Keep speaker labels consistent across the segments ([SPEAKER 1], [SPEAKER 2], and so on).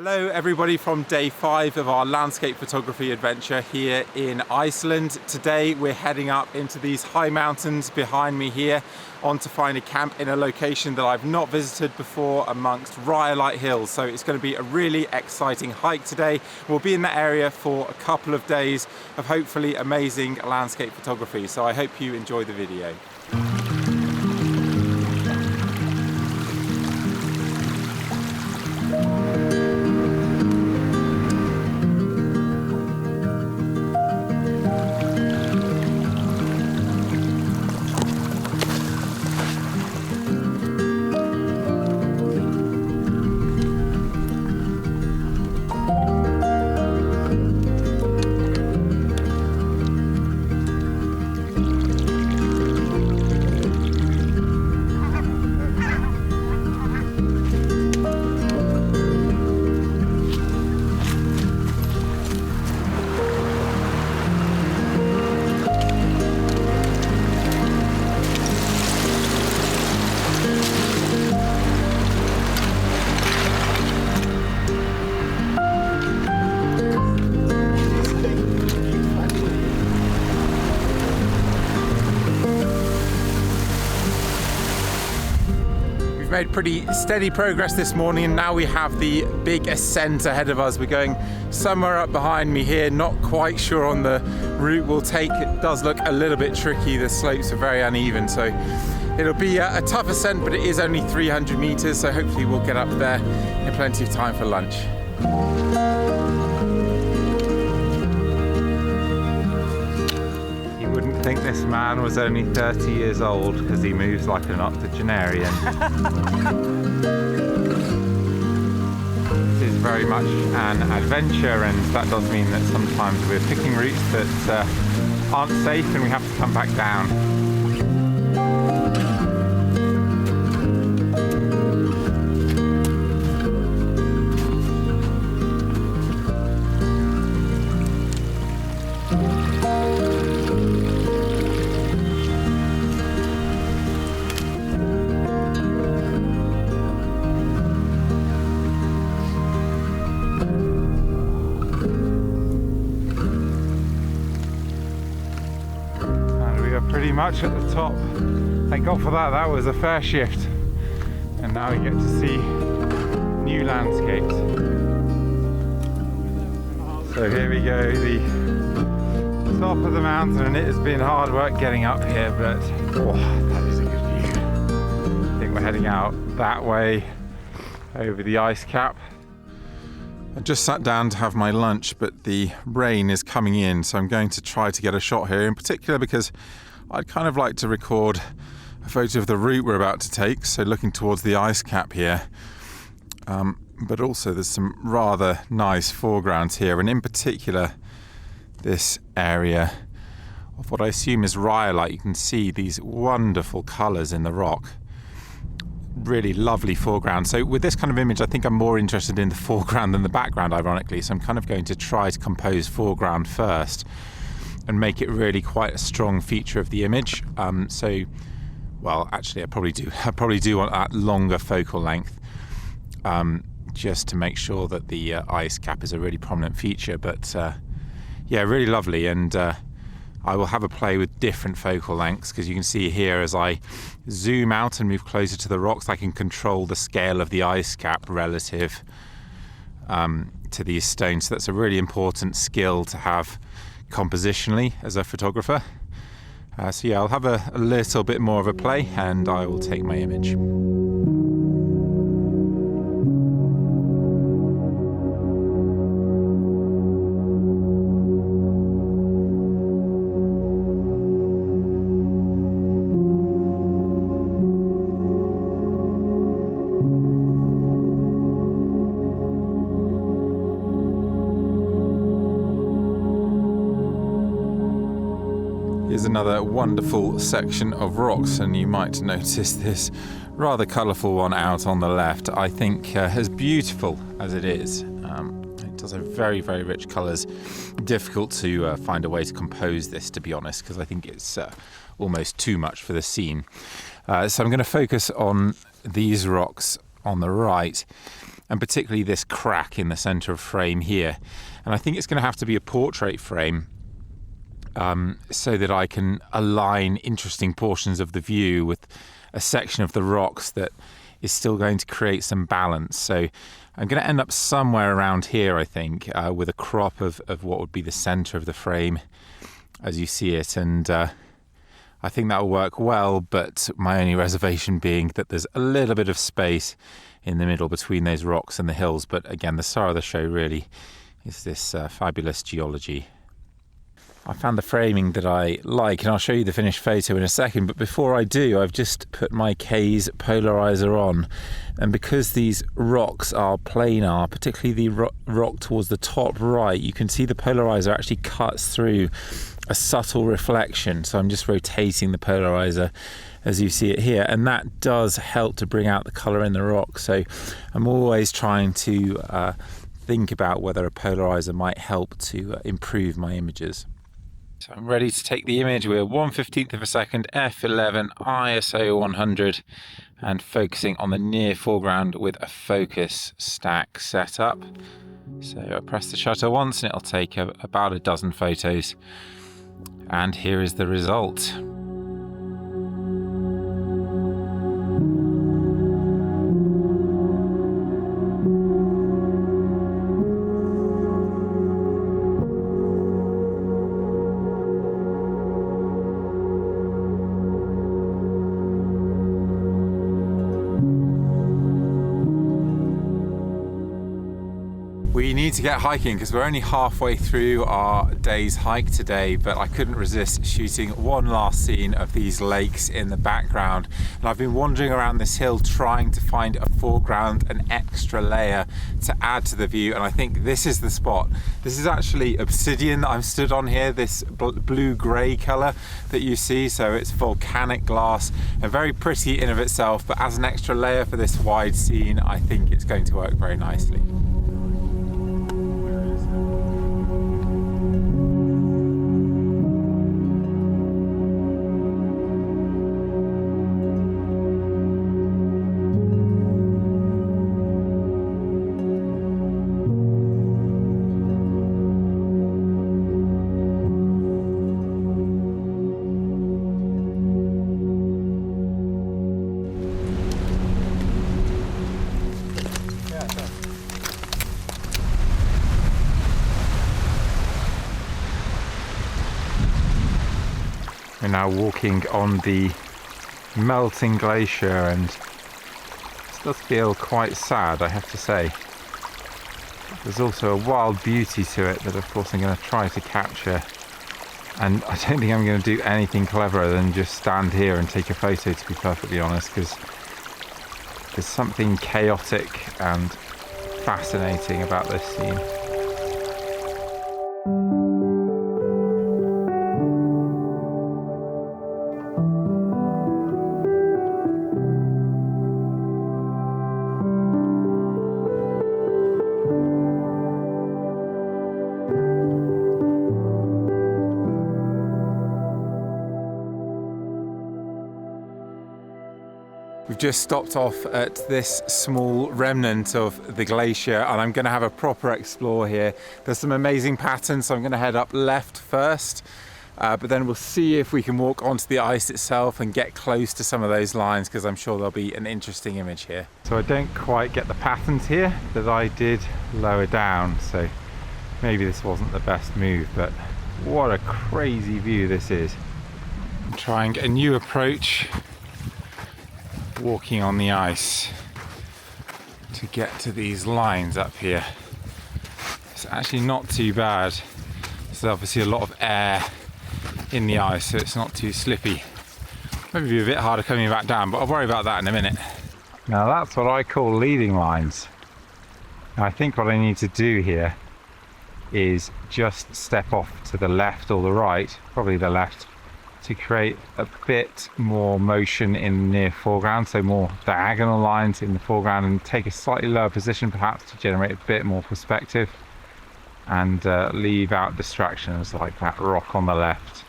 [SPEAKER 1] Hello everybody from day 5 of our landscape photography adventure here in Iceland. Today we're heading up into these high mountains behind me here to find a camp in a location that I've not visited before amongst rhyolite hills. So it's going to be a really exciting hike today. We'll be in that area for a couple of days of hopefully amazing landscape photography. So I hope you enjoy the video. Made pretty steady progress this morning, and now we have the big ascent ahead of us. We're going somewhere up behind me here, not quite sure on the route we'll take. It does look a little bit tricky, the slopes are very uneven, so it'll be a tough ascent, but it is only 300 meters, so hopefully we'll get up there in plenty of time for lunch. I think this man was only 30 years old because he moves like an octogenarian. This is very much an adventure, and that does mean that sometimes we're picking routes that aren't safe and we have to come back down. Pretty much at the top. Thank God for that, that was a fair shift. And now we get to see new landscapes. So here we go, the top of the mountain, and it has been hard work getting up here, but oh, that is a good view. I think we're heading out that way over the ice cap. I just sat down to have my lunch, but the rain is coming in, so I'm going to try to get a shot here, in particular because I'd kind of like to record a photo of the route we're about to take, so looking towards the ice cap here. But also there's some rather nice foregrounds here, and in particular this area of what I assume is rhyolite. You can see these wonderful colours in the rock. Really lovely foreground. So with this kind of image, I think I'm more interested in the foreground than the background, ironically. So I'm kind of going to try to compose foreground first and make it really quite a strong feature of the image. Well, actually, I probably do want that longer focal length, just to make sure that the ice cap is a really prominent feature. But yeah, really lovely, and I will have a play with different focal lengths, because you can see here as I zoom out and move closer to the rocks, I can control the scale of the ice cap relative to these stones. So that's a really important skill to have compositionally as a photographer. So yeah, I'll have a little bit more of a play and I will take my image. Here's another wonderful section of rocks, and you might notice this rather colourful one out on the left. I think as beautiful as it is, it does have very, very rich colours. Difficult to find a way to compose this, to be honest, because I think it's almost too much for the scene. So I'm going to focus on these rocks on the right. and particularly this crack in the center of frame here. And I think it's going to have to be a portrait frame so that I can align interesting portions of the view with a section of the rocks that is still going to create some balance. So I'm going to end up somewhere around here, I think, with a crop of what would be the center of the frame as you see it. And I think that will work well, but my only reservation being that there's a little bit of space in the middle between those rocks and the hills. But again, the star of the show really is this fabulous geology. I found the framing that I like, and I'll show you the finished photo in a second, but before I do, I've just put my K's polarizer on, and because these rocks are planar, particularly the rock towards the top right, you can see the polarizer actually cuts through a subtle reflection. So I'm just rotating the polarizer as you see it here, and that does help to bring out the colour in the rock. So I'm always trying to think about whether a polarizer might help to improve my images. So I'm ready to take the image. We're 1/15 of a second, f11, ISO 100, and focusing on the near foreground with a focus stack set up. So I press the shutter once and it'll take about a dozen photos. And here is the result. We need to get hiking because we're only halfway through our day's hike today, but I couldn't resist shooting one last scene of these lakes in the background. And I've been wandering around this hill trying to find a foreground, an extra layer to add to the view, and I think this is the spot. This is actually obsidian that I'm stood on here, this blue-grey colour that you see, so it's volcanic glass and very pretty in of itself, but as an extra layer for this wide scene, I think it's going to work very nicely. We're now walking on the melting glacier, and this does feel quite sad, I have to say. There's also a wild beauty to it that of course I'm going to try to capture, and I don't think I'm going to do anything cleverer than just stand here and take a photo, to be perfectly honest, because there's something chaotic and fascinating about this scene. We've just stopped off at this small remnant of the glacier, and I'm going to have a proper explore here. There's some amazing patterns, so I'm going to head up left first, but then we'll see if we can walk onto the ice itself and get close to some of those lines, because I'm sure there'll be an interesting image here. So I don't quite get the patterns here that I did lower down, so maybe this wasn't the best move, but what a crazy view this is. I'm trying a new approach, walking on the ice to get to these lines up here. It's actually not too bad. There's obviously a lot of air in the ice, so it's not too slippy. Maybe be a bit harder coming back down, but I'll worry about that in a minute. Now that's what I call leading lines. Now I think what I need to do here is just step off to the left or the right, probably the left, to create a bit more motion in the near foreground, so more diagonal lines in the foreground, and take a slightly lower position perhaps to generate a bit more perspective, and leave out distractions like that rock on the left.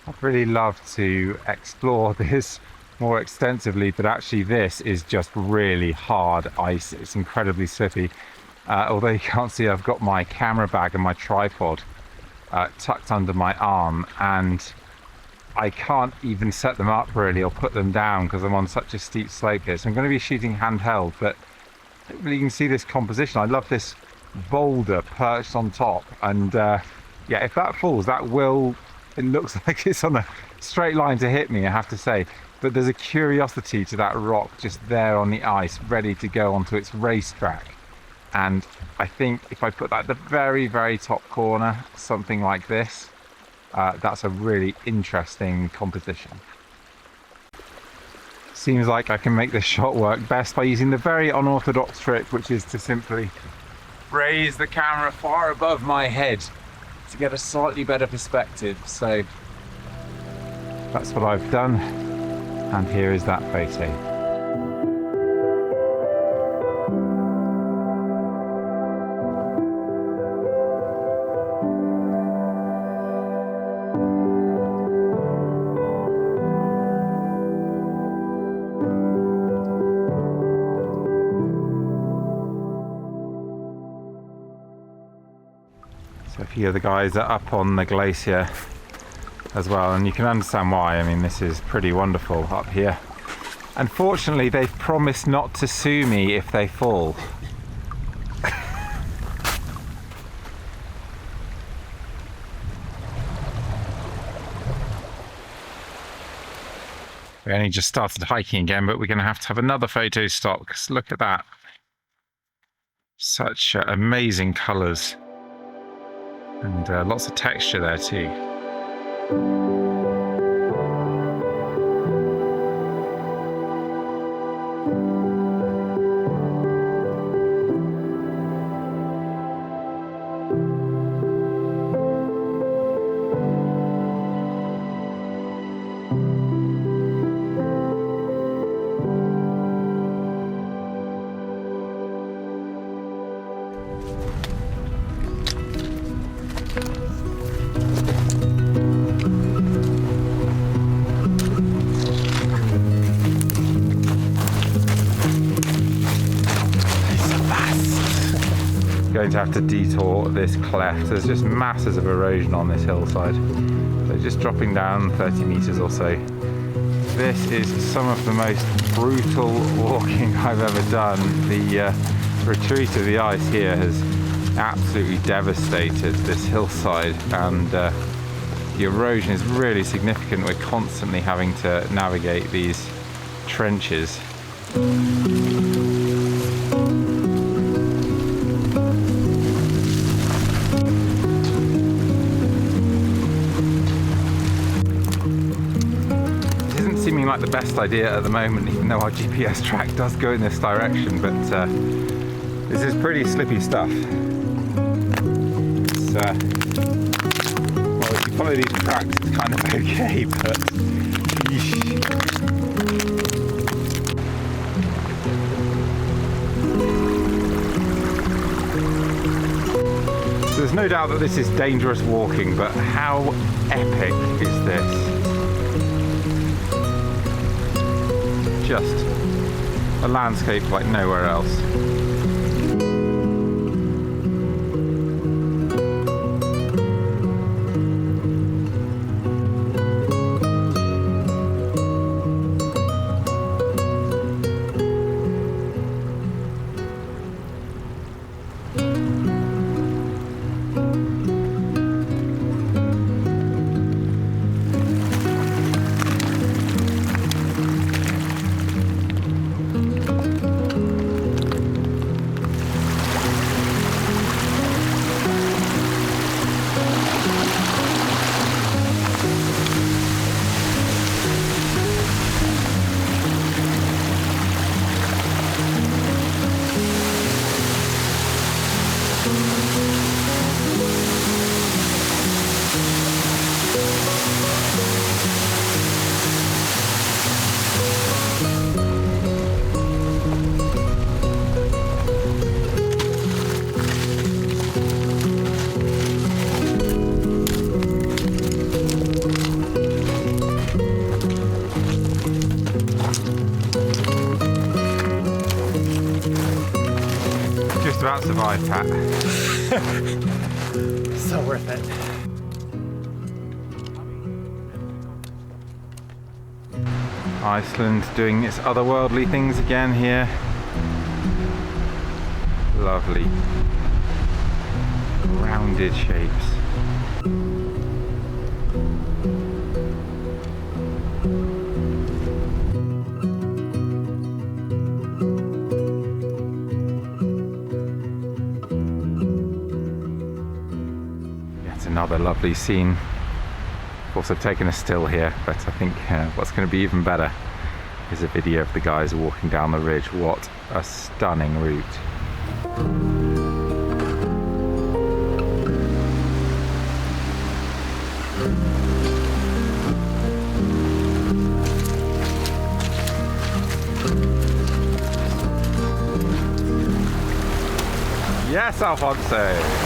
[SPEAKER 1] I'd really love to explore this more extensively, but actually this is just really hard ice. It's incredibly slippy. Although you can't see, I've got my camera bag and my tripod tucked under my arm, and I can't even set them up really or put them down because I'm on such a steep slope here. So I'm going to be shooting handheld, but hopefully you can see this composition. I love this boulder perched on top, and yeah, if that falls, that will, it looks like it's on a straight line to hit me, I have to say. But there's a curiosity to that rock just there on the ice, ready to go onto its racetrack. And I think if I put that at the very, very top corner, something like this, that's a really interesting composition. Seems like I can make this shot work best by using the very unorthodox trick, which is to simply raise the camera far above my head to get a slightly better perspective. So that's what I've done, and here is that photo. So a few of the guys are up on the glacier as well, and you can understand why. I mean, this is pretty wonderful up here. Unfortunately, they've promised not to sue me if they fall. We only just started hiking again, but we're going to have another photo stop, because look at that. Such amazing colours. And lots of texture there too. Going to have to detour this cleft. There's just masses of erosion on this hillside. So just dropping down 30 meters or so. This is some of the most brutal walking I've ever done. The retreat of the ice here has absolutely devastated this hillside, and the erosion is really significant. We're constantly having to navigate these trenches. Seeming like the best idea at the moment, even though our GPS track does go in this direction, but this is pretty slippy stuff. It's, well, if you follow these tracks, it's kind of okay, but so there's no doubt that this is dangerous walking, but how epic is this? Just a landscape like nowhere else. survive, Pat.
[SPEAKER 2] So worth it.
[SPEAKER 1] Iceland doing its otherworldly things again here. Lovely. Rounded shapes. Yet another lovely scene. Of course, I've taken a still here, but I think what's going to be even better is a video of the guys walking down the ridge. What a stunning route. Yes, Alfonso!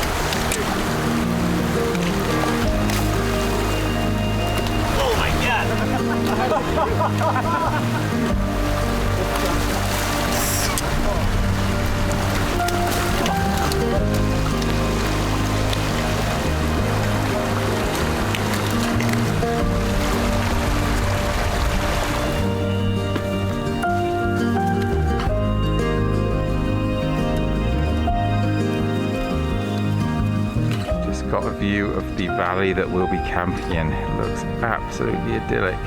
[SPEAKER 1] Just got a view of the valley that we'll be camping in. It looks absolutely idyllic.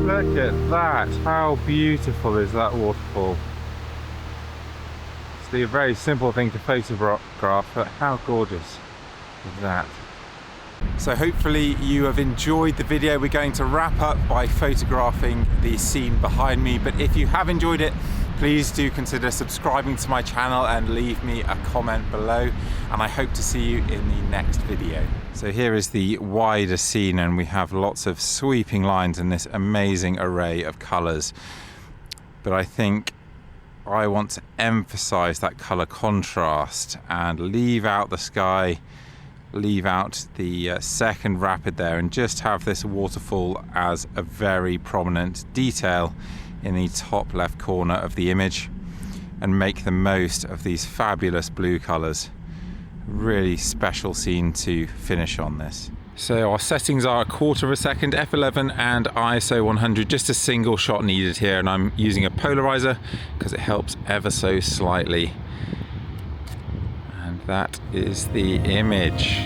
[SPEAKER 1] Look at that! How beautiful is that waterfall? It's a very simple thing to photograph, but how gorgeous is that? So hopefully you have enjoyed the video. We're going to wrap up by photographing the scene behind me, but if you have enjoyed it, please do consider subscribing to my channel and leave me a comment below, and I hope to see you in the next video. So here is the wider scene, and we have lots of sweeping lines and this amazing array of colours. But I think I want to emphasize that color contrast and leave out the sky, leave out the second rapid there, and just have this waterfall as a very prominent detail in the top left corner of the image, and make the most of these fabulous blue colors. Really special scene to finish on this. So our settings are 1/4 of a second, f11 and ISO 100, just a single shot needed here, and I'm using a polarizer because it helps ever so slightly. And that is the image.